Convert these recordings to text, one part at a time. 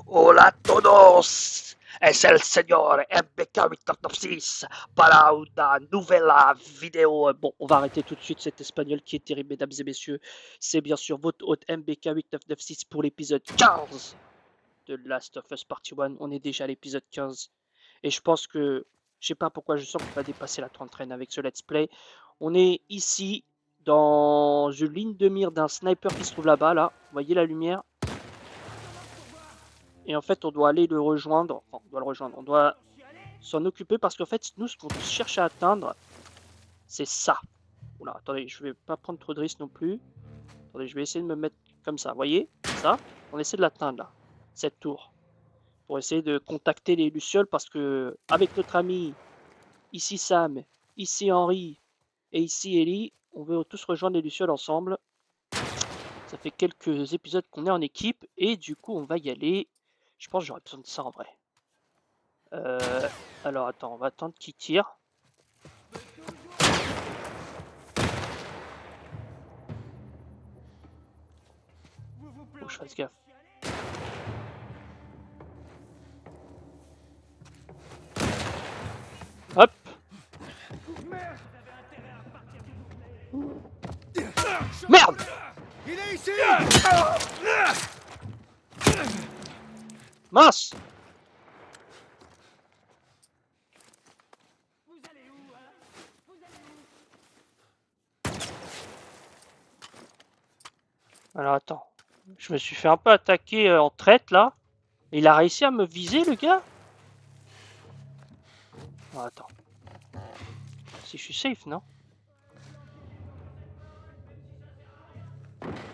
Hola a todos! Es el señor MBK896 para una nouvelle vidéo. Bon, on va arrêter tout de suite cet espagnol qui est terrible, mesdames et messieurs. C'est bien sûr votre hôte MBK8996 pour l'épisode 15 de Last of Us Partie 1. On est déjà à l'épisode 15. Et je pense que, je sais pas pourquoi, je sens qu'on va dépasser la trentaine avec ce let's play. On est ici, dans une ligne de mire d'un sniper qui se trouve là-bas, là. Vous voyez la lumière? Et en fait, on doit aller le rejoindre. Enfin, on doit le rejoindre. On doit s'en occuper parce qu'en fait, nous, ce qu'on cherche à atteindre, c'est ça. Oula, attendez, je vais pas prendre trop de risques non plus. Attendez, je vais essayer de me mettre comme ça. Vous voyez? Ça, on essaie de l'atteindre là. Cette tour. Pour essayer de contacter les Lucioles parce que, avec notre ami, ici Sam, ici Henry et ici Ellie, on veut tous rejoindre les Lucioles ensemble. Ça fait quelques épisodes qu'on est en équipe et du coup, on va y aller. Je pense que j'aurais besoin de ça en vrai. Alors attends, on va attendre qu'il tire. Faut que je fasse gaffe. Hop. Merde! Il est ici! Mince! Alors attends, je me suis fait un peu attaquer en traite là. Il a réussi à me viser le gars? Oh, attends. Si je suis safe, non?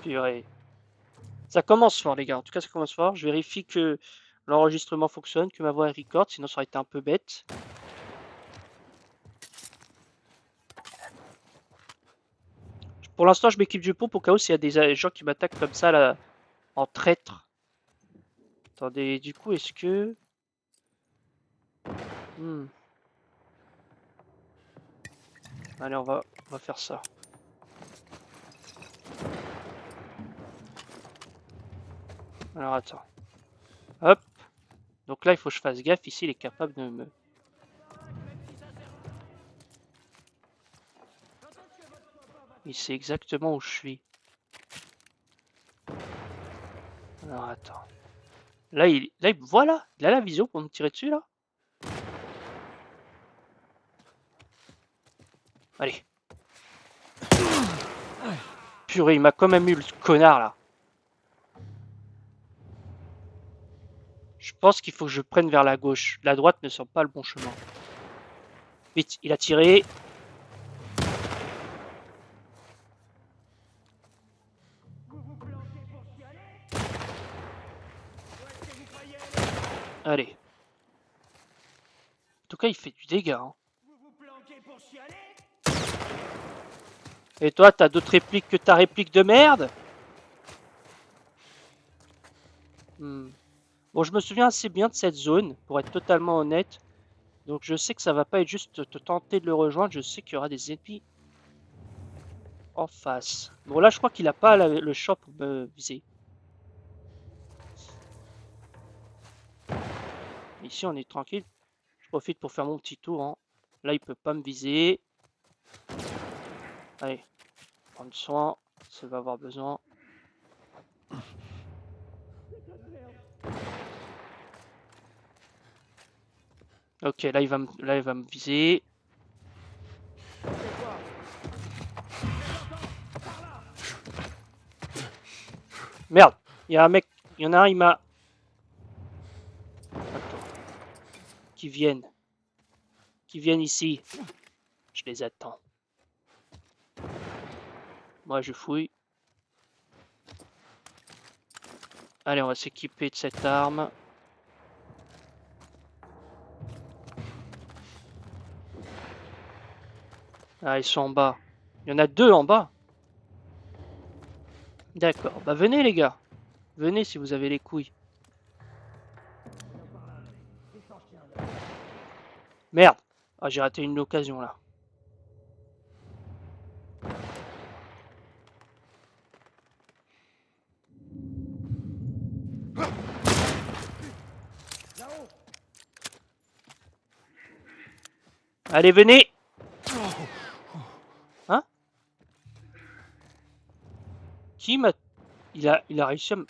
Purée. Ça commence fort les gars, en tout cas ça commence fort. Je vérifie que l'enregistrement fonctionne, que ma voix est record, sinon ça aurait été un peu bête. Pour l'instant je m'équipe du pompe au cas où s'il y a des gens qui m'attaquent comme ça là, en traître. Attendez, du coup est-ce que... Allez, on va faire ça. Alors attends. Hop. Donc là il faut que je fasse gaffe, ici il est capable de me... Il sait exactement où je suis. Alors attends. Là il voilà, il a la vision pour me tirer dessus là. Allez. Purée, il m'a quand même eu le connard là. Je pense qu'il faut que je prenne vers la gauche. La droite ne semble pas le bon chemin. Vite, il a tiré. Allez. En tout cas, il fait du dégât. Hein. Et toi, t'as d'autres répliques que ta réplique de merde? Bon, je me souviens assez bien de cette zone, pour être totalement honnête. Donc je sais que ça va pas être juste te tenter de le rejoindre, je sais qu'il y aura des ennemis en face. Bon là je crois qu'il a pas le champ pour me viser. Ici on est tranquille. Je profite pour faire mon petit tour. Hein. Là il peut pas me viser. Allez, prendre soin, ça va avoir besoin. Ok, là il va me viser. Merde, il y a un mec, il y en a un, il m'a... Attends. Qui viennent ici. Je les attends. Moi je fouille. Allez, on va s'équiper de cette arme. Ah, ils sont en bas. Il y en a deux en bas. D'accord. Bah venez les gars. Venez si vous avez les couilles. Merde. Ah, j'ai raté une occasion là. Allez, venez. Hein? Qui m'a... Il a réussi à me...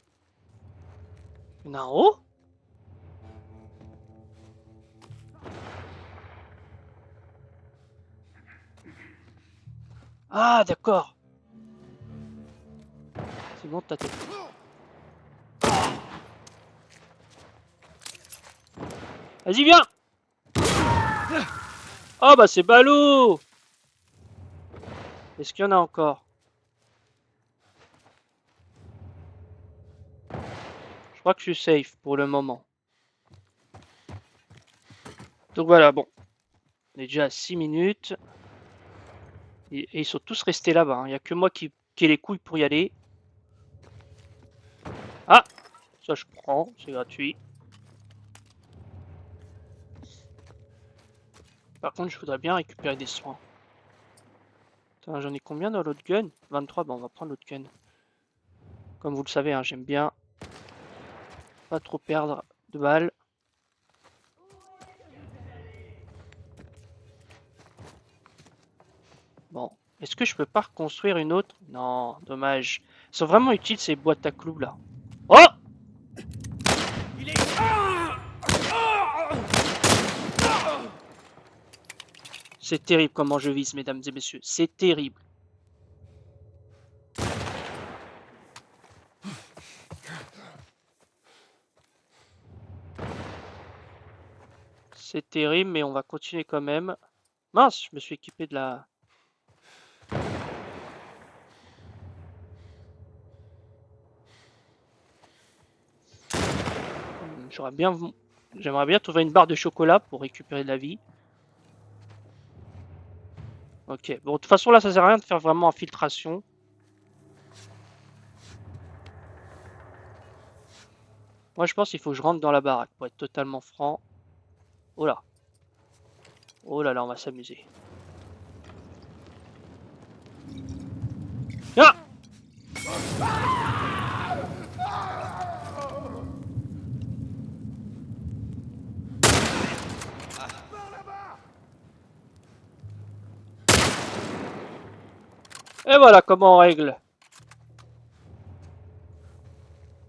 Il y en a en haut? Ah, d'accord. C'est bon, ta tête. Vas-y, viens. Oh, bah c'est ballot. Est-ce qu'il y en a encore? Je crois que je suis safe pour le moment. Donc voilà, bon. On est déjà à 6 minutes. Et ils sont tous restés là-bas. Hein. Il n'y a que moi qui ai les couilles pour y aller. Ah! Ça je prends, c'est gratuit. Par contre, je voudrais bien récupérer des soins. J'en ai combien dans l'autre gun? 23, bon on va prendre l'autre gun. Comme vous le savez, hein, j'aime bien pas trop perdre de balles. Bon, est-ce que je peux pas reconstruire une autre? Non, dommage. Ils sont vraiment utiles ces boîtes à clous là. Oh! C'est terrible comment je vise, mesdames et messieurs. C'est terrible. C'est terrible, mais on va continuer quand même. Mince, je me suis équipé de la... J'aimerais bien trouver une barre de chocolat pour récupérer de la vie. Ok, bon, de toute façon, là, ça sert à rien de faire vraiment infiltration. Moi, je pense qu'il faut que je rentre dans la baraque, pour être totalement franc. Oh là. Oh là là, on va s'amuser. Ah! Et voilà comment on règle.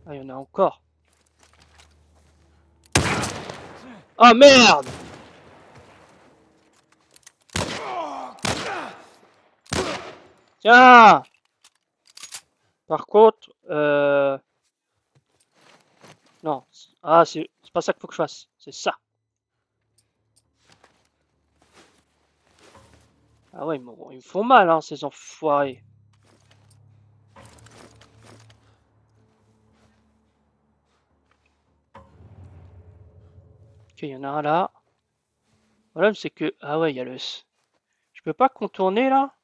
Ah, il y en a encore. Ah, merde! Tiens! Par contre, non. Ah, c'est pas ça qu'il faut que je fasse. C'est ça. Ah ouais, ils me font mal, hein, ces enfoirés. Ok, il y en a un là. Le problème, c'est que... Ah ouais, il y a le... Je peux pas contourner, là?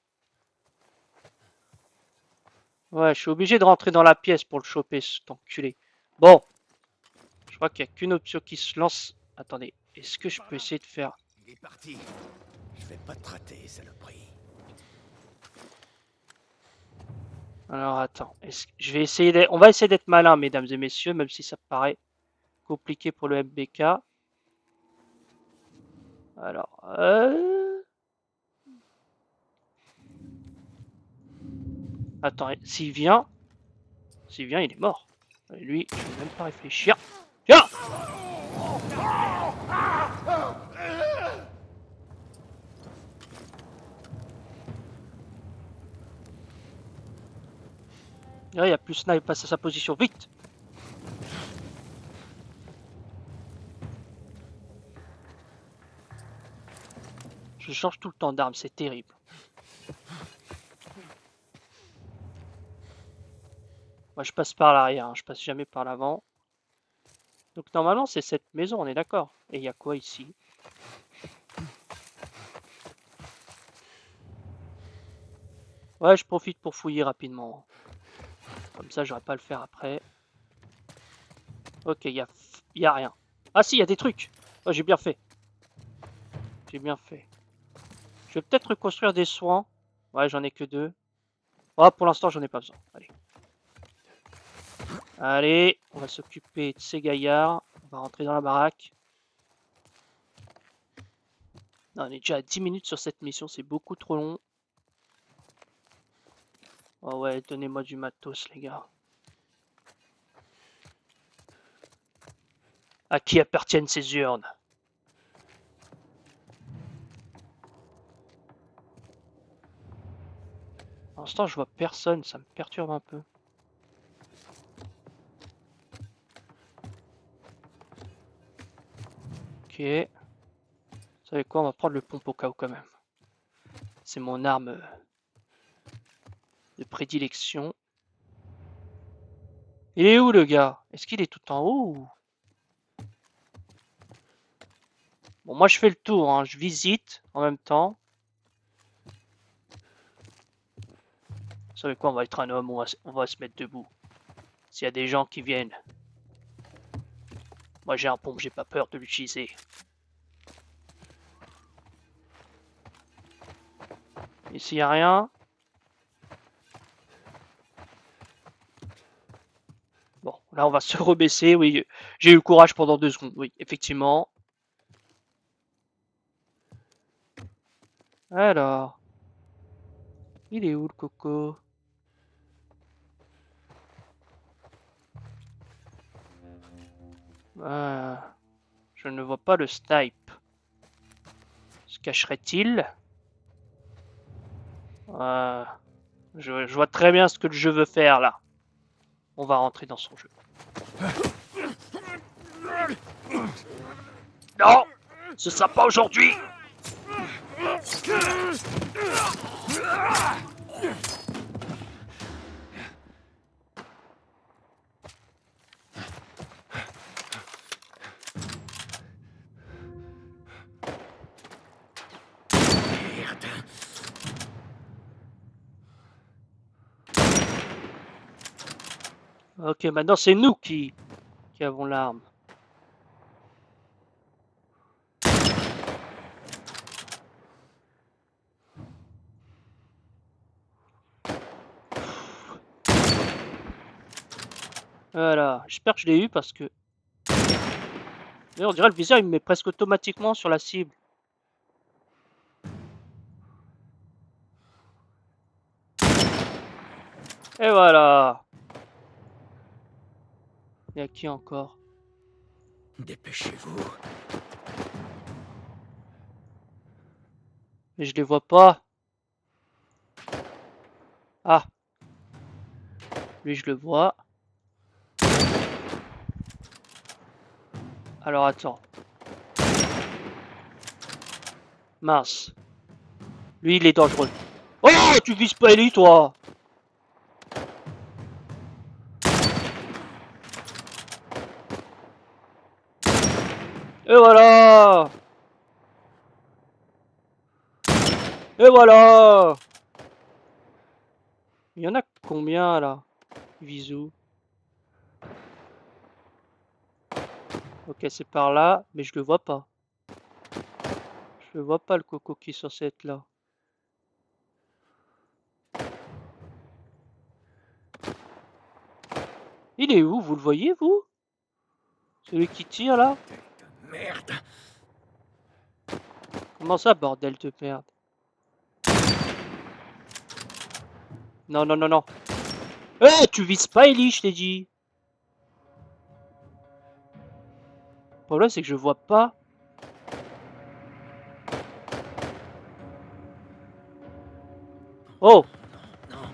Ouais, je suis obligé de rentrer dans la pièce pour le choper, cet enculé. Bon. Je crois qu'il n'y a qu'une option qui se lance. Attendez, est-ce que je peux essayer de faire... Il est parti. Je vais pas te rater, saloperie. Alors attends, je vais essayer d'être... On va essayer d'être malin, mesdames et messieurs, même si ça paraît compliqué pour le MBK. Alors, attends, s'il vient, il est mort. Et lui, je vais même pas réfléchir. Tiens! Là, il n'y a plus Snipe, passe à sa position, vite! Je change tout le temps d'arme, c'est terrible. Moi, je passe par l'arrière, hein, je passe jamais par l'avant. Donc normalement, c'est cette maison, on est d'accord. Et il y a quoi ici? Ouais, je profite pour fouiller rapidement. Comme ça, j'aurais pas à le faire après. Ok, y a rien. Ah si, il y a des trucs. Oh, j'ai bien fait. J'ai bien fait. Je vais peut-être reconstruire des soins. Ouais, j'en ai que 2. Oh, pour l'instant, j'en ai pas besoin. Allez. Allez, on va s'occuper de ces gaillards. On va rentrer dans la baraque. Non, on est déjà à 10 minutes sur cette mission, c'est beaucoup trop long. Oh ouais, donnez-moi du matos, les gars. À qui appartiennent ces urnes? Pour l'instant, je vois personne, ça me perturbe un peu. Ok. Vous savez quoi, on va prendre le pompe au cas où quand même. C'est mon arme de prédilection. Il est où le gars? Est-ce qu'il est tout en haut ou... Bon, moi je fais le tour, hein. Je visite en même temps. Vous savez quoi, on va être un homme, on va se mettre debout. S'il y a des gens qui viennent. Moi j'ai un pompe, j'ai pas peur de l'utiliser. Ici y a rien. Bon, là on va se rebaisser, oui. J'ai eu le courage pendant 2 secondes, oui, effectivement. Alors. Il est où le coco? Ah, je ne vois pas le snipe. Se cacherait-il? Je vois très bien ce que le jeu veut faire là. On va rentrer dans son jeu. Non! Ce sera pas aujourd'hui! Ok, maintenant c'est nous qui avons l'arme. Voilà, j'espère que je l'ai eu parce que... Mais on dirait le viseur il me met presque automatiquement sur la cible. Et voilà. Il y a qui encore? Dépêchez-vous. Mais je les vois pas. Ah. Lui je le vois. Alors attends. Mince. Lui il est dangereux. Oh, tu vises pas lui toi. Et voilà. Et voilà. Il y en a combien là? Visou. Ok, c'est par là, mais je le vois pas. Je le vois pas le coco qui est censé être là. Il est où? Vous le voyez vous? Celui qui tire là? Merde. Comment ça, bordel de merde? Non, non, non, non. Eh, tu vises pas Ellie, je t'ai dit. Le problème, c'est que je vois pas. Oh! Non.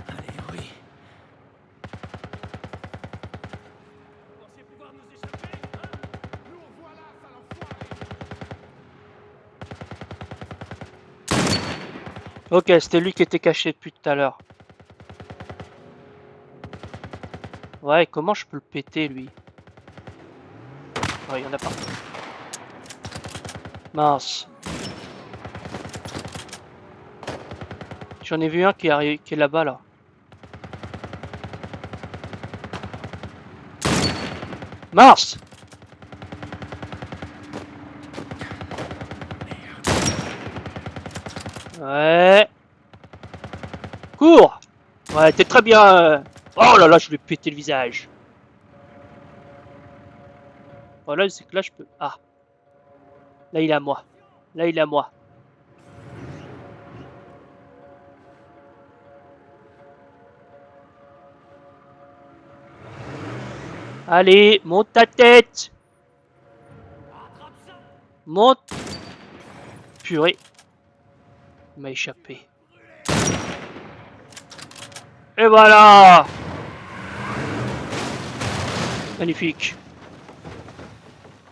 Allez, oui. Vous pensez pouvoir nous échapper, hein? Nous on voit là, sale enfoiré! Ok, c'était lui qui était caché depuis tout à l'heure. Ouais, comment je peux le péter, lui? Ouais, il y en a pas. Mince. J'en ai vu un qui est là-bas, là. Mince! Ouais. Cours! Ouais, t'es très bien. Oh là là, je lui ai pété le visage. Voilà, c'est que là, je peux... Ah, là, il est à moi. Là, il est à moi. Allez, monte ta tête. Monte. Purée. Il m'a échappé. Et voilà. Magnifique.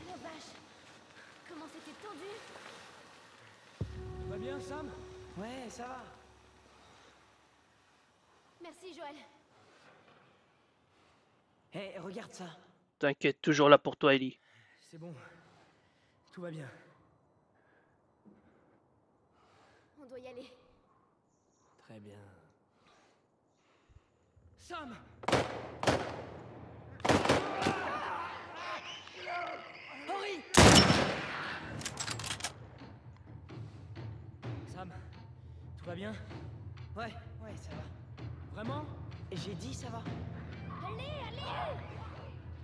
La vache! Comment c'était tendu! Tout va bien, Sam? Ouais, ça va. Merci, Joël. Hé, regarde ça. T'inquiète, toujours là pour toi, Ellie. C'est bon. Tout va bien. On doit y aller. Très bien. Sam! Henri! Sam, tout va bien? Ouais, ça va. Vraiment? J'ai dit ça va. Allez!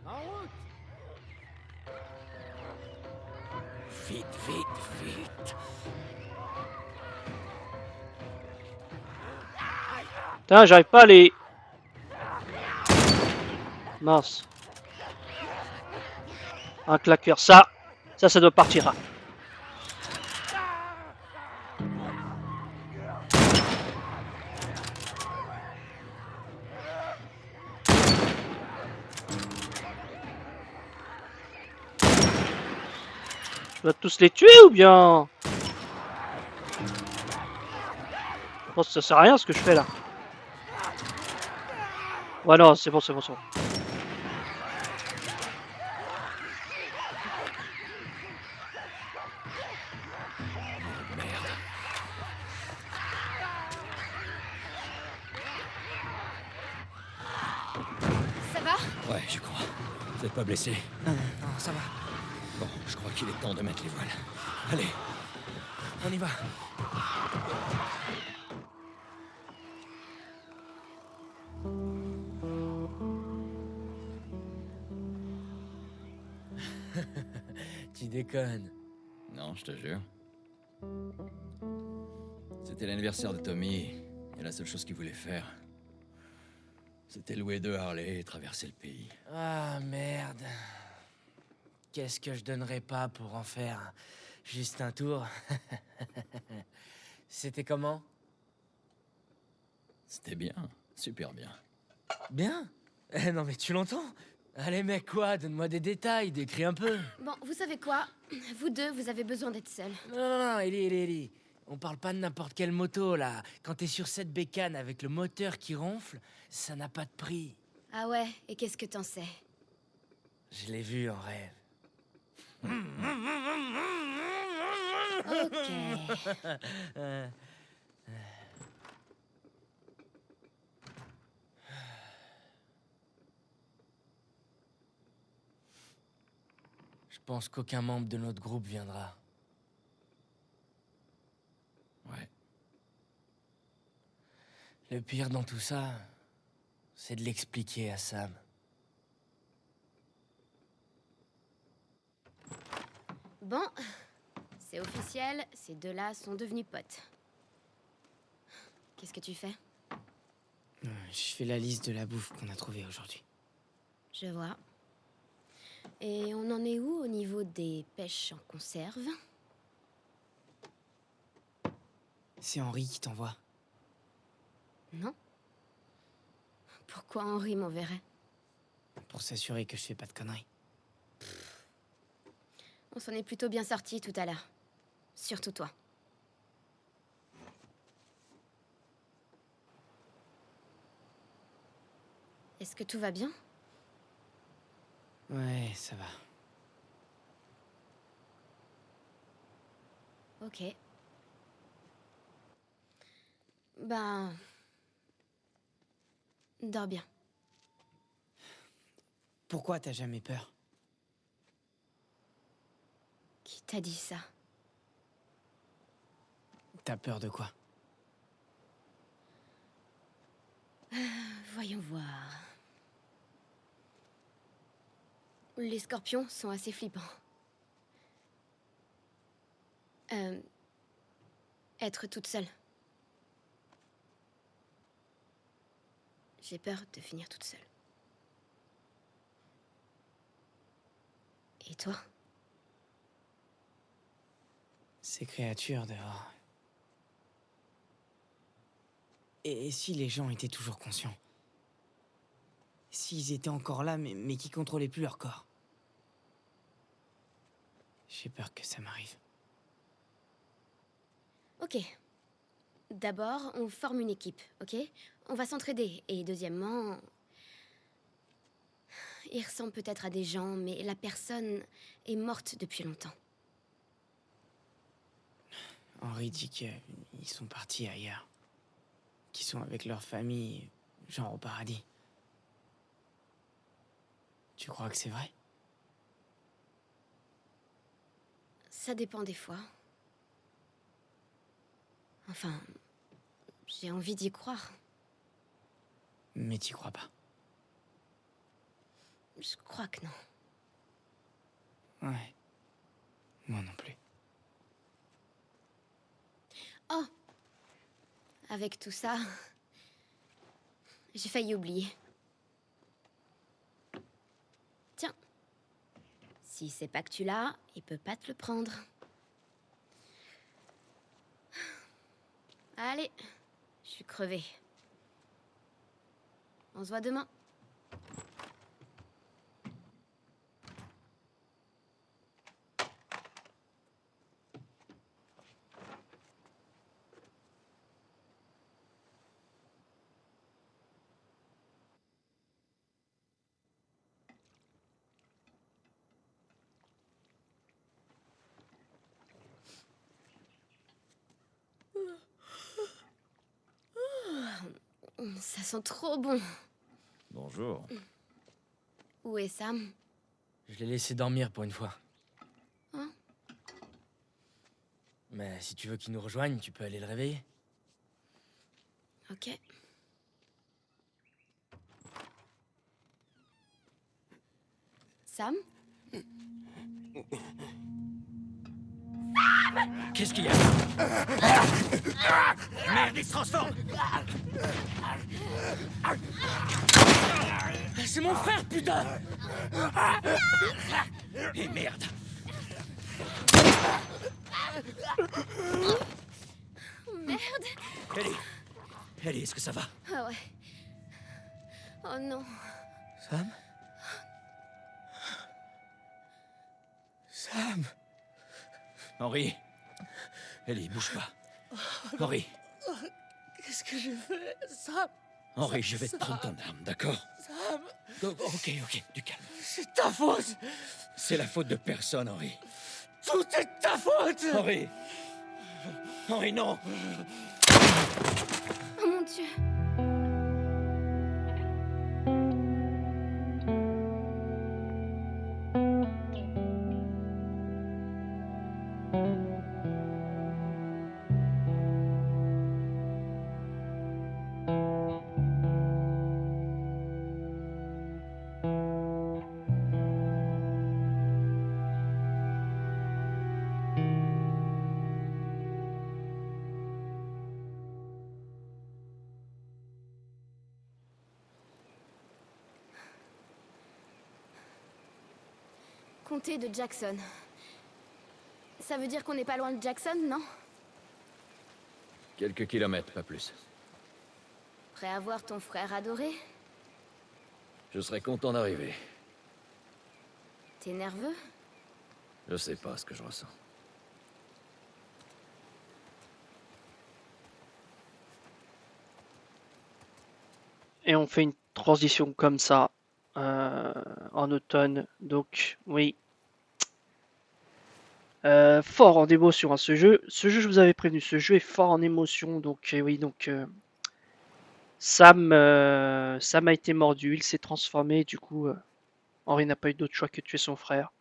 En route! Vite, vite, vite. Putain, j'arrive pas à les... Mince. Un claqueur. Ça doit partir. Je dois tous les tuer ou bien... Je pense que ça sert à rien ce que je fais là. Ouais non, c'est bon. Ça va? Ouais, je crois. Vous êtes pas blessé? Non, ça va. Bon, je crois qu'il est temps de mettre les voiles. Allez. On y va. Tu déconnes. Non, je te jure. C'était l'anniversaire de Tommy, et la seule chose qu'il voulait faire, c'était louer 2 Harley et traverser le pays. Ah merde. Qu'est-ce que je donnerais pas pour en faire juste un tour? C'était comment? C'était bien, super bien. Bien? Non mais tu l'entends? Allez mec, quoi? Donne-moi des détails, décris un peu. Bon, vous savez quoi? Vous deux, vous avez besoin d'être seuls. Non, Ellie. On parle pas de n'importe quelle moto, là. Quand t'es sur cette bécane avec le moteur qui ronfle, ça n'a pas de prix. Ah ouais, et qu'est-ce que t'en sais? Je l'ai vu en rêve. Ok. Je pense qu'aucun membre de notre groupe viendra. Ouais. Le pire dans tout ça, c'est de l'expliquer à Sam. Bon, c'est officiel, ces deux-là sont devenus potes. Qu'est-ce que tu fais? Je fais la liste de la bouffe qu'on a trouvée aujourd'hui. Je vois. Et on en est où au niveau des pêches en conserve? C'est Henri qui t'envoie. Non? Pourquoi Henri m'enverrait? Pour s'assurer que je fais pas de conneries. On s'en est plutôt bien sortis tout à l'heure. Surtout toi. Est-ce que tout va bien? Ouais, ça va. Ok. Ben... Dors bien. Pourquoi t'as jamais peur? Qui t'a dit ça? T'as peur de quoi? Voyons voir. Les scorpions sont assez flippants. Être toute seule. J'ai peur de finir toute seule. Et toi? Ces créatures dehors. Et si les gens étaient toujours conscients? S'ils étaient encore là, mais qui contrôlaient plus leur corps? J'ai peur que ça m'arrive. Ok. D'abord, on forme une équipe, ok? On va s'entraider. Et deuxièmement... Il ressemble peut-être à des gens, mais la personne est morte depuis longtemps. Henri dit qu'ils sont partis ailleurs. Qu'ils sont avec leur famille, genre au paradis. Tu crois que c'est vrai? Ça dépend des fois. Enfin, j'ai envie d'y croire. Mais t'y crois pas? Je crois que non. Ouais. Moi non plus. Oh! Avec tout ça, j'ai failli oublier. Tiens. Si c'est pas que tu l'as, il peut pas te le prendre. Allez, je suis crevée. On se voit demain. Ça sent trop bon. Bonjour. Où est Sam? Je l'ai laissé dormir pour une fois. Hein? Mais si tu veux qu'il nous rejoigne, tu peux aller le réveiller. Ok. Sam? Qu'est-ce qu'il y a? Merde, il se transforme! C'est mon frère, putain! Et merde! Merde! Ellie, est-ce que ça va? Ah ouais. Oh non. Sam? Sam? Henri? Ellie, bouge pas. Henri? Qu'est-ce que j'ai fait, Sam? Henri, je vais te prendre ton arme, d'accord? Sam, Ok, du calme. c'est ta faute! C'est la faute de personne, Henri. Tout est de ta faute! Henri! Henri, non! Oh mon Dieu. Comté de Jackson. Ça veut dire qu'on n'est pas loin de Jackson, non? Quelques kilomètres, pas plus. Prêt à voir ton frère adoré? Je serais content d'arriver. T'es nerveux? Je sais pas ce que je ressens. Et on fait une transition comme ça en automne. Donc oui, fort en émotion, hein, ce jeu. Ce jeu, je vous avais prévenu, ce jeu est fort en émotion. Donc oui, donc Sam a été mordu, il s'est transformé. Du coup, Henri n'a pas eu d'autre choix que de tuer son frère.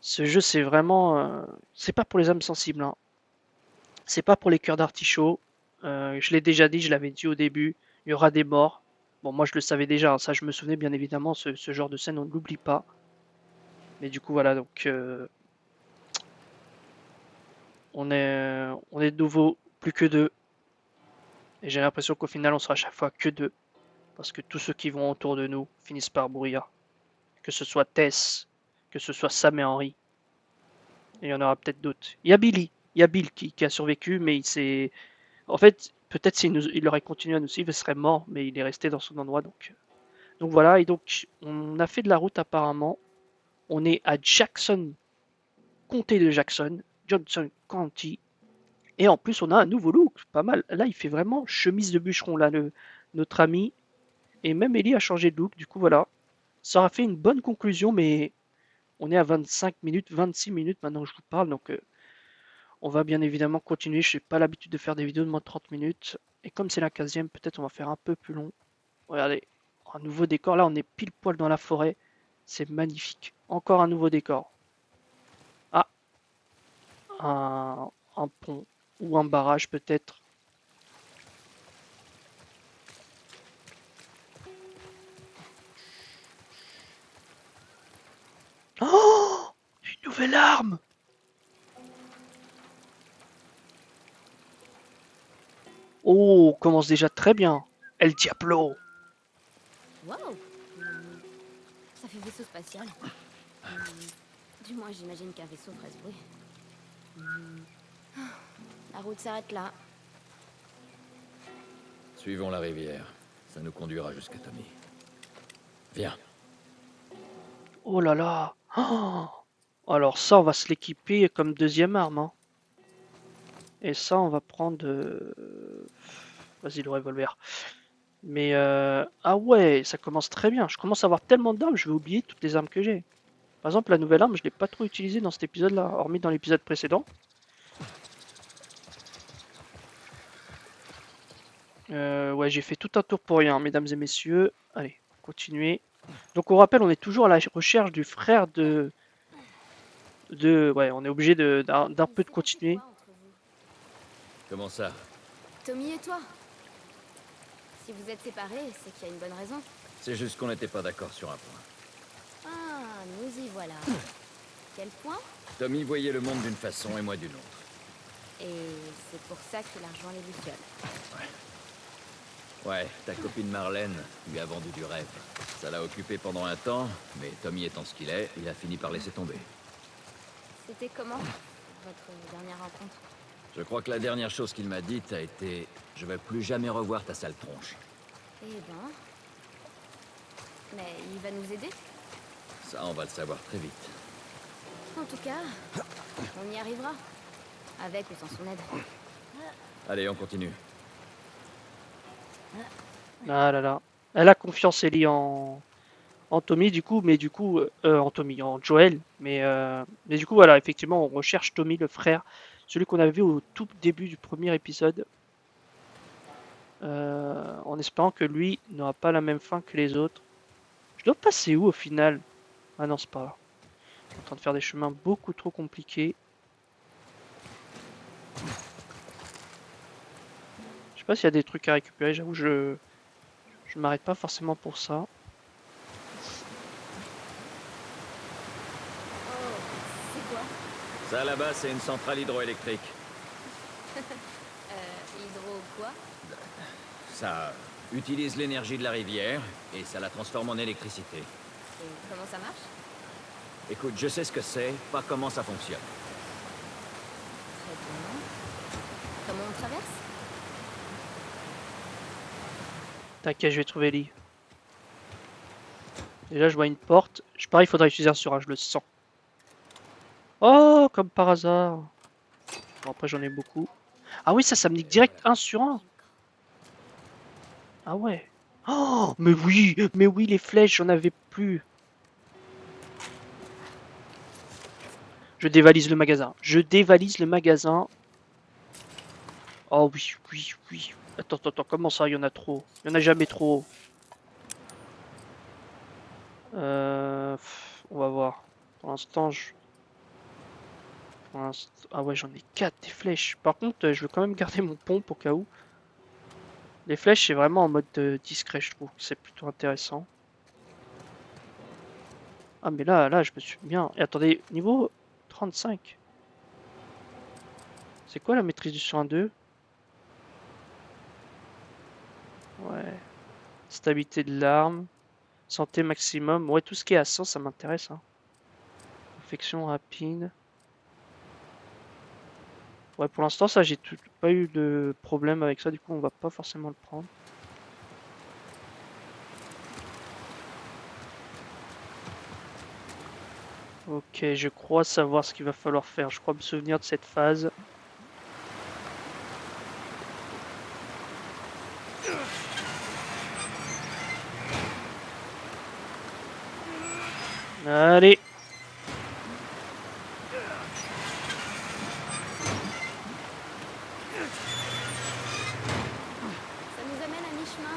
Ce jeu, c'est vraiment, c'est pas pour les âmes sensibles, hein. C'est pas pour les cœurs d'artichaut. Je l'ai déjà dit, je l'avais dit au début. Il y aura des morts, Bon, moi je le savais déjà, hein, ça je me souvenais bien évidemment, ce genre de scène on ne l'oublie pas. Mais du coup voilà, donc on est de nouveau plus que deux. Et j'ai l'impression qu'au final on sera à chaque fois que deux. Parce que tous ceux qui vont autour de nous finissent par mourir. Que ce soit Tess, que ce soit Sam et Henry. Et il y en aura peut-être d'autres. Il y a Billy. Il y a Bill qui a survécu, mais il s'est... En fait, peut-être il aurait continué à nous suivre, il serait mort, mais il est resté dans son endroit. Donc voilà, et donc on a fait de la route apparemment. On est à Jackson, comté de Jackson, Johnson County. Et en plus, on a un nouveau look, pas mal. Là, il fait vraiment chemise de bûcheron, là, notre ami. Et même Ellie a changé de look, du coup, voilà. Ça aura fait une bonne conclusion, mais on est à 25 minutes, 26 minutes maintenant que je vous parle, donc on va bien évidemment continuer. Je n'ai pas l'habitude de faire des vidéos de moins de 30 minutes. Et comme c'est la 15e, peut-être on va faire un peu plus long. Regardez, un nouveau décor. Là, on est pile poil dans la forêt. C'est magnifique. Encore un nouveau décor. Ah, un pont ou un barrage peut-être. Oh, une nouvelle arme. Oh, on commence déjà très bien. El Diablo. Waouh! Ça fait vaisseau spatial. Du moins, j'imagine qu'un vaisseau ferait ce bruit. La route s'arrête là. Suivons la rivière. Ça nous conduira jusqu'à Tommy. Viens. Oh là là. Oh, alors ça, on va se l'équiper comme deuxième arme, hein. Et ça, on va prendre... Vas-y, le revolver. Mais... Ah ouais, ça commence très bien. Je commence à avoir tellement d'armes, je vais oublier toutes les armes que j'ai. Par exemple, la nouvelle arme, je l'ai pas trop utilisée dans cet épisode-là, hormis dans l'épisode précédent. Ouais, j'ai fait tout un tour pour rien, mesdames et messieurs. Allez, continuez. Donc on rappelle, on est toujours à la recherche du frère de... Ouais, on est obligé d'un peu de continuer. Comment ça? Tommy et toi? Si vous êtes séparés, c'est qu'il y a une bonne raison. C'est juste qu'on n'était pas d'accord sur un point. Ah, nous y voilà. Quel point? Tommy voyait le monde d'une façon et moi d'une autre. Et c'est pour ça qu'il a rejoint les Lucioles. Ouais, ta copine Marlène lui a vendu du rêve. Ça l'a occupé pendant un temps, mais Tommy étant ce qu'il est, il a fini par laisser tomber. C'était comment, votre dernière rencontre? Je crois que la dernière chose qu'il m'a dite a été « Je vais plus jamais revoir ta sale tronche Eh ben... Mais il va nous aider? » Ça, on va le savoir très vite. En tout cas, on y arrivera. Avec ou sans son aide. Allez, on continue. Ah là là. Elle a confiance, Ellie, en Tommy, du coup, mais du coup... en Tommy, en Joel. Mais du coup, voilà, effectivement, on recherche Tommy, le frère. Celui qu'on avait vu au tout début du premier épisode. En espérant que lui n'aura pas la même fin que les autres. Je dois passer où au final? Ah non, c'est pas là. Je suis en train de faire des chemins beaucoup trop compliqués. Je sais pas s'il y a des trucs à récupérer, j'avoue, je m'arrête pas forcément pour ça. Oh, c'est quoi? Ça, là-bas, c'est une centrale hydroélectrique. Hydro quoi? Ça utilise l'énergie de la rivière et ça la transforme en électricité. Et comment ça marche? Écoute, je sais ce que c'est, pas comment ça fonctionne. Très bien. Comment on traverse? T'inquiète, je vais trouver Ellie. Déjà, je vois une porte. Pareil, il faudrait utiliser un surage, je le sens. Oh, comme par hasard. Bon, après, j'en ai beaucoup. Ah oui, ça me nique direct 1 sur 1. Ah ouais. Oh, mais oui, les flèches, j'en avais plus. Je dévalise le magasin. Je dévalise le magasin. Oh oui. Attends, comment ça, il y en a trop? Il y en a jamais trop. On va voir. Pour l'instant, ah ouais, j'en ai 4 des flèches. Par contre, je veux quand même garder mon pompe au cas où. Les flèches, c'est vraiment en mode discret, je trouve. C'est plutôt intéressant. Ah, mais là, je me suis bien... Et attendez, niveau 35. C'est quoi la maîtrise du soin 2? Ouais. Stabilité de l'arme. Santé maximum. Ouais, tout ce qui est à 100, ça m'intéresse. Hein. Infection rapide. Ouais, pour l'instant, ça, j'ai pas eu de problème avec ça. Du coup, on va pas forcément le prendre. Ok, je crois savoir ce qu'il va falloir faire. Je crois me souvenir de cette phase. Allez. Ça nous amène à mi-chemin.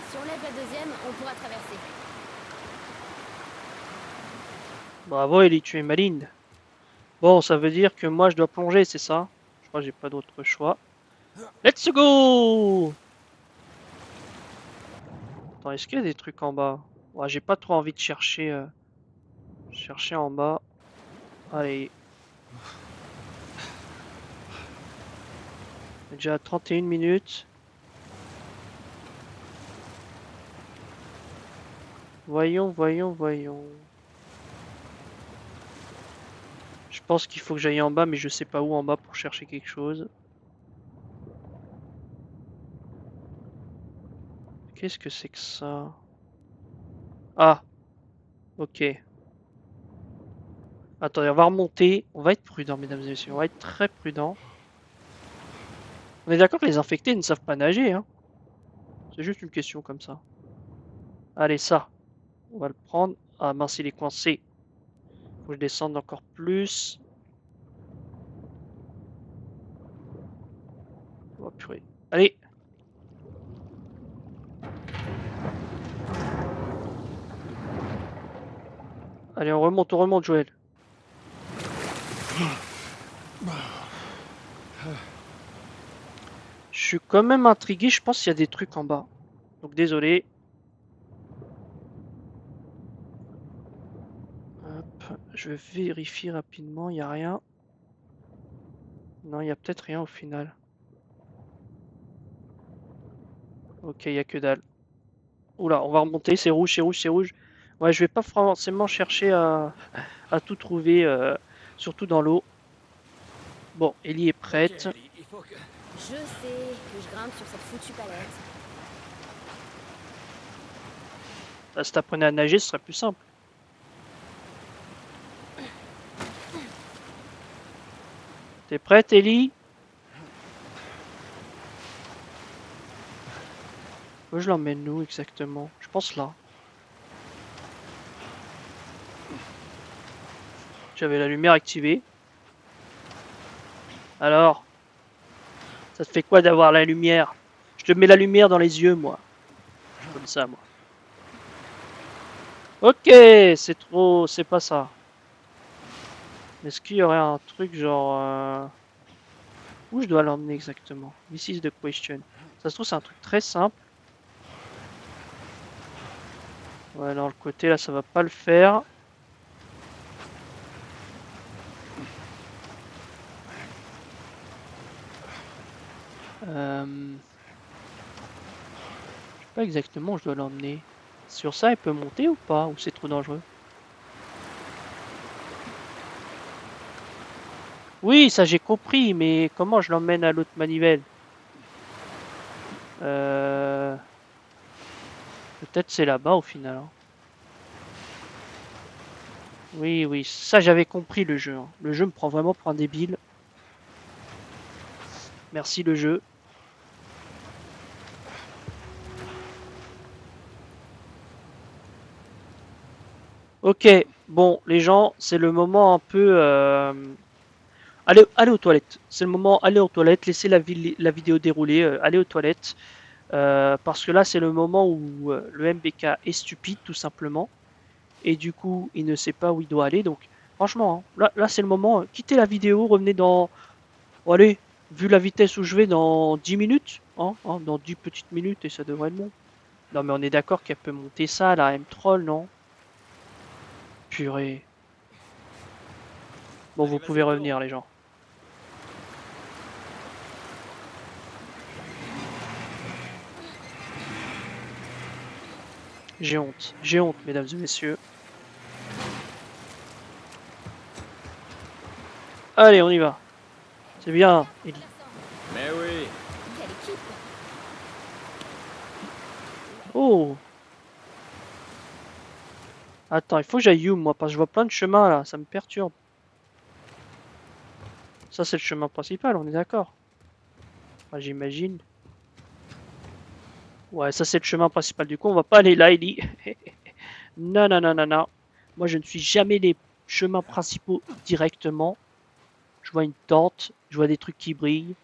Si on lève la deuxième, on pourra traverser. Bravo Ellie, tu es maligne. Bon, ça veut dire que moi je dois plonger, c'est ça? Je crois que j'ai pas d'autre choix. Let's go! Attends, est-ce qu'il y a des trucs en bas? Ouais, j'ai pas trop envie de chercher, chercher en bas. Allez. On est déjà à 31 minutes. Voyons, voyons, voyons. Je pense qu'il faut que j'aille en bas, mais je sais pas où en bas pour chercher quelque chose. Qu'est-ce que c'est que ça? Ah, ok. Attendez, on va remonter. On va être prudent, mesdames et messieurs. On va être très prudent. On est d'accord que les infectés ne savent pas nager, hein. C'est juste une question comme ça. Allez, ça. On va le prendre. Ah mince, il est coincé. Faut que je descende encore plus. Oh purée. Allez. Allez, on remonte, Joël. Je suis quand même intrigué, je pense qu'il y a des trucs en bas. Donc désolé. Hop, je vérifie rapidement, il n'y a rien. Non, il y a peut-être rien au final. Ok, il n'y a que dalle. Oula, on va remonter, c'est rouge, c'est rouge, c'est rouge. Ouais, je vais pas forcément chercher à tout trouver, surtout dans l'eau. Bon, Ellie est prête. Ok, Ellie, il faut que... Je sais que je grimpe sur cette foutue palette. Ah, si t'apprenais à nager, ce serait plus simple. T'es prête, Ellie? Où je l'emmène où exactement? Je pense là. J'avais la lumière activée. Alors, ça te fait quoi d'avoir la lumière? Je te mets la lumière dans les yeux, moi. Je suis comme ça, moi. Ok, c'est trop... c'est pas ça. Est-ce qu'il y aurait un truc genre... Où je dois l'emmener exactement? This is the question. Ça se trouve, c'est un truc très simple. Ouais, dans le côté, là, ça va pas le faire. Je sais pas exactement où je dois l'emmener. Sur ça, elle peut monter ou pas? Ou c'est trop dangereux? Oui, ça j'ai compris, mais comment je l'emmène à l'autre manivelle? Peut-être c'est là-bas au final. Hein. Oui, oui, ça j'avais compris le jeu. Hein. Le jeu me prend vraiment pour un débile. Merci le jeu. Ok, bon, les gens, c'est le moment un peu... Allez aux toilettes. C'est le moment, allez aux toilettes, laissez la vidéo dérouler, allez aux toilettes. Parce que là, c'est le moment où le MBK est stupide, tout simplement. Et du coup, il ne sait pas où il doit aller. Donc, franchement, hein, là c'est le moment. Quittez la vidéo, revenez dans... Oh, allez, Vu la vitesse où je vais dans 10 minutes, dans 10 petites minutes et ça devrait être bon. Non mais on est d'accord qu'elle peut monter ça, la M-Troll, non? Purée. Bon, vous pouvez revenir, les gens. J'ai honte, mesdames et messieurs. Allez, on y va. C'est bien, Ellie. Mais oui. Quelle équipe! Oh! Attends, il faut que j'aille où, moi, parce que je vois plein de chemins, là, ça me perturbe. Ça, c'est le chemin principal, on est d'accord? Enfin, j'imagine. Ouais, ça, c'est le chemin principal, du coup, on va pas aller là, Ellie. Non, non, non, non, non. Moi, je ne suis jamais les chemins principaux directement. Je vois une tente, je vois des trucs qui brillent.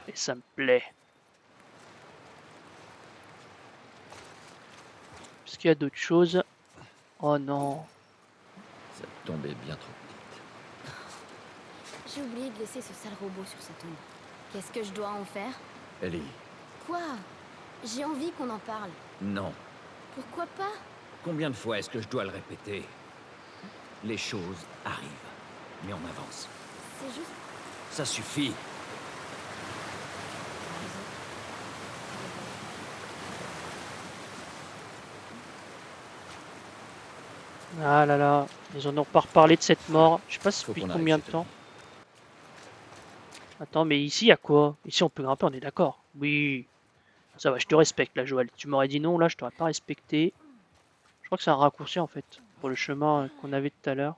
Et ça me plaît. Est-ce qu'il y a d'autres choses? Oh non. Cette tombe est bien trop petite. J'ai oublié de laisser ce sale robot sur sa tombe. Qu'est-ce que je dois en faire? Ellie, Quoi? J'ai envie qu'on en parle. non. Pourquoi pas? Combien de fois est-ce que je dois le répéter? Les choses arrivent, mais on avance. C'est juste... Ça suffit. Ah là là, ils en ont pas reparlé de cette mort. Je sais pas Faut depuis qu'on combien de arrête, temps. Attends, mais ici, il y a quoi? Ici, on peut grimper, on est d'accord? Oui. Ça va, je te respecte là, Joël. Tu m'aurais dit non, là, je t'aurais pas respecté. Je crois que c'est un raccourci, en fait, pour le chemin qu'on avait tout à l'heure.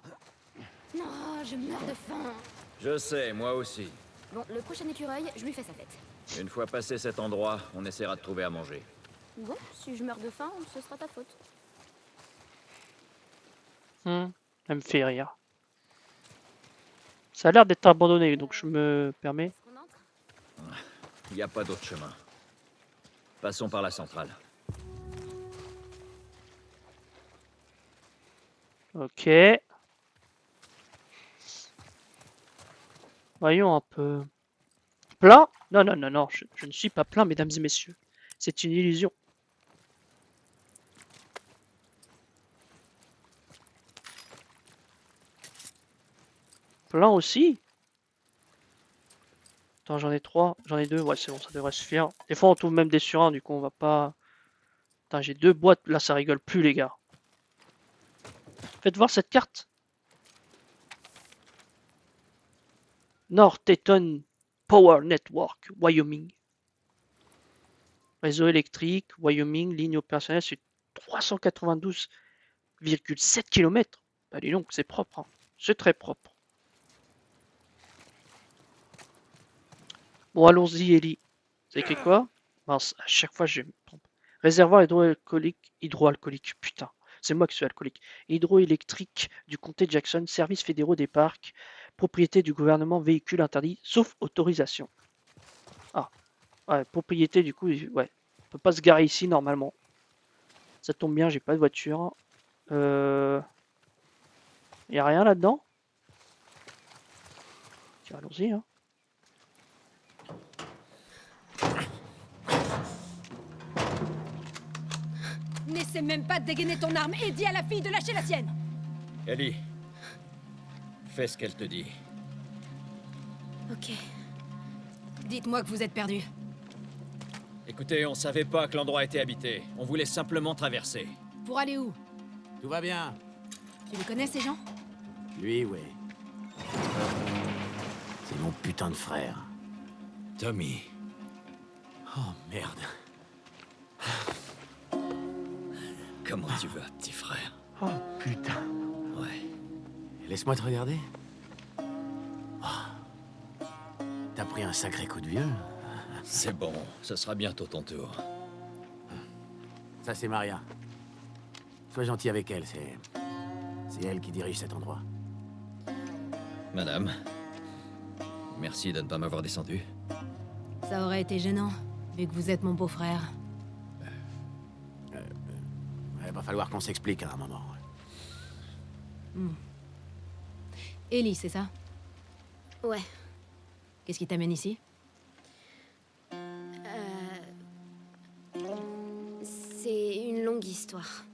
Non, je meurs de faim. Je sais, moi aussi. Bon, le prochain écureuil, je lui fais sa fête. Une fois passé cet endroit, on essaiera de trouver à manger. Bon, si je meurs de faim, ce sera ta faute. Ça me fait rire. Ça a l'air d'être abandonné, donc je me permets. Est-ce qu'on entre? Il n'y a pas d'autre chemin. Passons par la centrale. Ok. Voyons un peu. Plein? Non, non, non, non, je ne suis pas plein, mesdames et messieurs. C'est une illusion. Plein aussi? Attends, j'en ai 3, j'en ai 2, ouais, c'est bon, ça devrait suffire. Des fois, on trouve même des sur 1, du coup, on va pas... Putain, j'ai 2 boîtes, là, ça rigole plus, les gars. Faites voir cette carte. North Teton Power Network, Wyoming. Réseau électrique, Wyoming, ligne opérationnelle sur 392,7 km. Bah, dis donc, c'est propre, hein. C'est très propre. Bon, allons-y, Ellie. C'est écrit quoi? Mince, à chaque fois, je me trompe. Réservoir hydroalcoolique, putain. C'est moi qui suis alcoolique. Hydroélectrique du comté de Jackson, services fédéraux des parcs, propriété du gouvernement, véhicule interdit, sauf autorisation. Ah, ouais, propriété du coup, ouais. On peut pas se garer ici normalement. Ça tombe bien, j'ai pas de voiture. Y a rien là-dedans? Tiens, allons-y, hein. N'essaie même pas de dégainer ton arme et dis à la fille de lâcher la sienne. Ellie, fais ce qu'elle te dit. Ok. Dites-moi que vous êtes perdu. Écoutez, on savait pas que l'endroit était habité. On voulait simplement traverser. Pour aller où? Tout va bien. Tu les connais ces gens? Lui, ouais. C'est mon putain de frère. Tommy. Oh, merde. Comment tu vas, petit frère? Oh, putain. Ouais. Laisse-moi te regarder. Oh. T'as pris un sacré coup de vieux. C'est bon, ce sera bientôt ton tour. Ça, c'est Maria. Sois gentil avec elle, c'est elle qui dirige cet endroit. Madame, merci de ne pas m'avoir descendu. Ça aurait été gênant, vu que vous êtes mon beau-frère. Il va falloir qu'on s'explique à un moment. Ellie, c'est ça? Ouais. Qu'est-ce qui t'amène ici? C'est une longue histoire.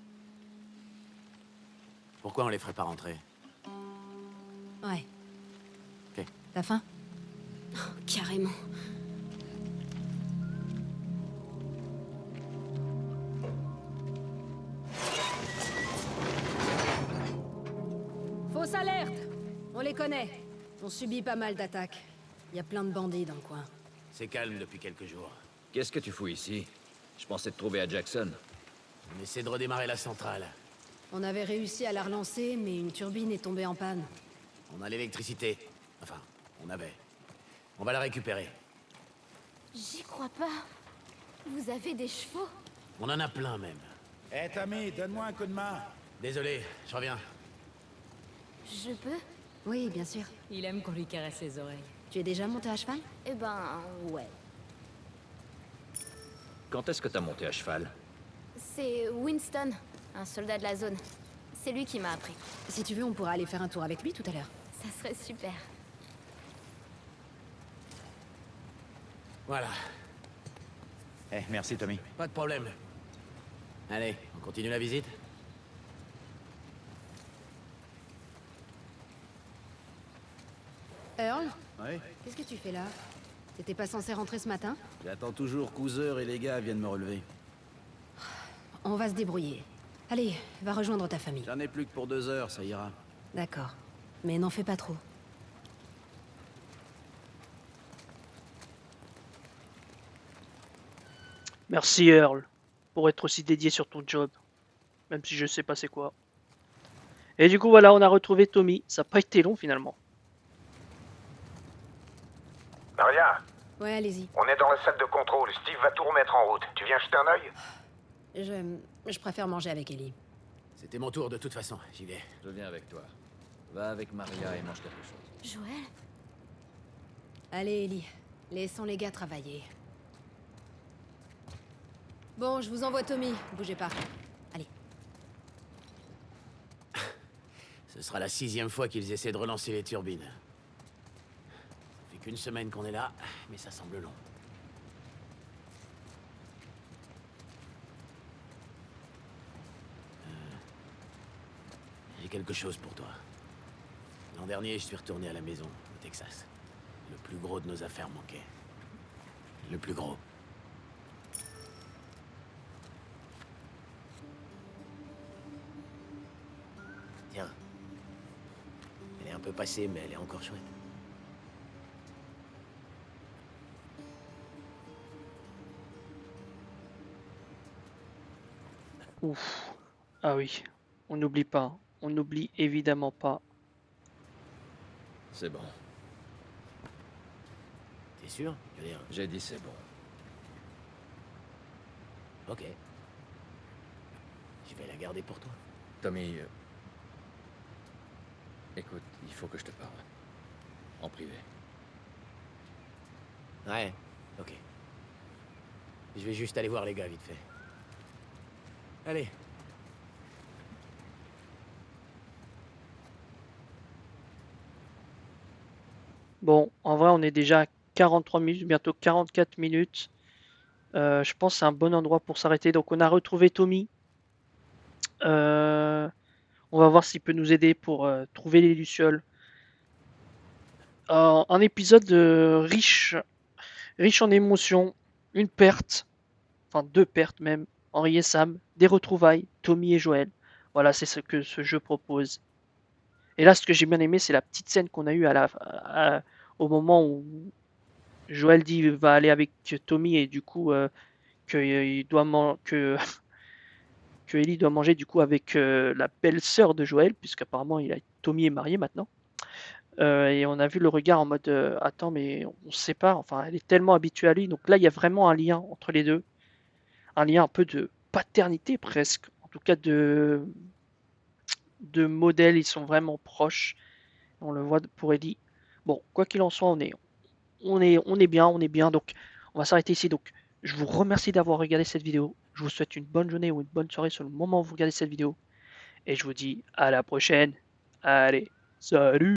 Pourquoi on les ferait pas rentrer? Ouais. Ok. T'as faim? Carrément. Fausse alerte! On les connaît. On subit pas mal d'attaques. Il y a plein de bandits dans le coin. C'est calme depuis quelques jours. Qu'est-ce que tu fous ici? Je pensais te trouver à Jackson. On essaie de redémarrer la centrale. On avait réussi à la relancer, mais une turbine est tombée en panne. On a l'électricité. Enfin, on avait. On va la récupérer. J'y crois pas. Vous avez des chevaux? On en a plein même. Hé Tommy, donne-moi un coup de main. Désolé, je reviens. Je peux? Oui, bien sûr. Il aime qu'on lui caresse les oreilles. Tu es déjà monté à cheval? Eh ben, ouais. Quand est-ce que t'as monté à cheval? C'est Winston, un soldat de la zone. C'est lui qui m'a appris. Si tu veux, on pourra aller faire un tour avec lui tout à l'heure. Ça serait super. Voilà, Merci Tommy. pas de problème. Allez, on continue la visite? Earl, Ouais. qu'est-ce que tu fais là? T'étais pas censé rentrer ce matin? J'attends toujours Cousin et les gars viennent me relever. On va se débrouiller. Allez, va rejoindre ta famille. J'en ai plus que pour 2 heures, ça ira. D'accord. Mais n'en fais pas trop. Merci Earl pour être aussi dédié sur ton job. Même si je sais pas c'est quoi. Et du coup voilà, on a retrouvé Tommy. Ça n'a pas été long finalement. Maria, Ouais, allez-y. on est dans la salle de contrôle. Steve va tout remettre en route. Tu viens jeter un œil? Je préfère manger avec Ellie. C'était mon tour de toute façon, j'y vais. Je viens avec toi. Va avec Maria et mange quelque chose. Joël? Allez, Ellie. Laissons les gars travailler. Bon, je vous envoie Tommy. Bougez pas. Allez. Ce sera la 6e fois qu'ils essaient de relancer les turbines. Ça fait qu'une semaine qu'on est là, mais ça semble long. J'ai quelque chose pour toi. L'an dernier, je suis retourné à la maison, au Texas. Le plus gros de nos affaires manquait. Le plus gros. Tiens. Elle est un peu passée, mais elle est encore chouette. Ouf. Ah oui. On n'oublie pas. Hein. On n'oublie évidemment pas. C'est bon. T'es sûr? Je veux dire, J'ai dit c'est bon. ok. Je vais la garder pour toi. Tommy, écoute, il faut que je te parle. En privé. Ouais, ok. Je vais juste aller voir les gars vite fait. Allez. Bon, en vrai, on est déjà à 43 minutes, bientôt 44 minutes. Je pense que c'est un bon endroit pour s'arrêter. Donc, on a retrouvé Tommy. On va voir s'il peut nous aider pour trouver les lucioles. Un épisode riche en émotions, une perte, enfin 2 pertes même, Henri et Sam, des retrouvailles, Tommy et Joël. Voilà, c'est ce que ce jeu propose. Et là, ce que j'ai bien aimé, c'est la petite scène qu'on a eue au moment où Joël dit va aller avec Tommy et du coup que Ellie doit manger du coup avec la belle-sœur de Joël, puisqu'apparemment Tommy est marié maintenant. Et on a vu le regard en mode attends, mais on se sépare. Enfin, elle est tellement habituée à lui. Donc là, il y a vraiment un lien entre les deux, un lien un peu de paternité presque, en tout cas de modèle. Ils sont vraiment proches. On le voit pour Ellie. Bon, quoi qu'il en soit, on est bien. Donc, on va s'arrêter ici. Donc, je vous remercie d'avoir regardé cette vidéo. Je vous souhaite une bonne journée ou une bonne soirée sur le moment où vous regardez cette vidéo. Et je vous dis à la prochaine. Allez, salut!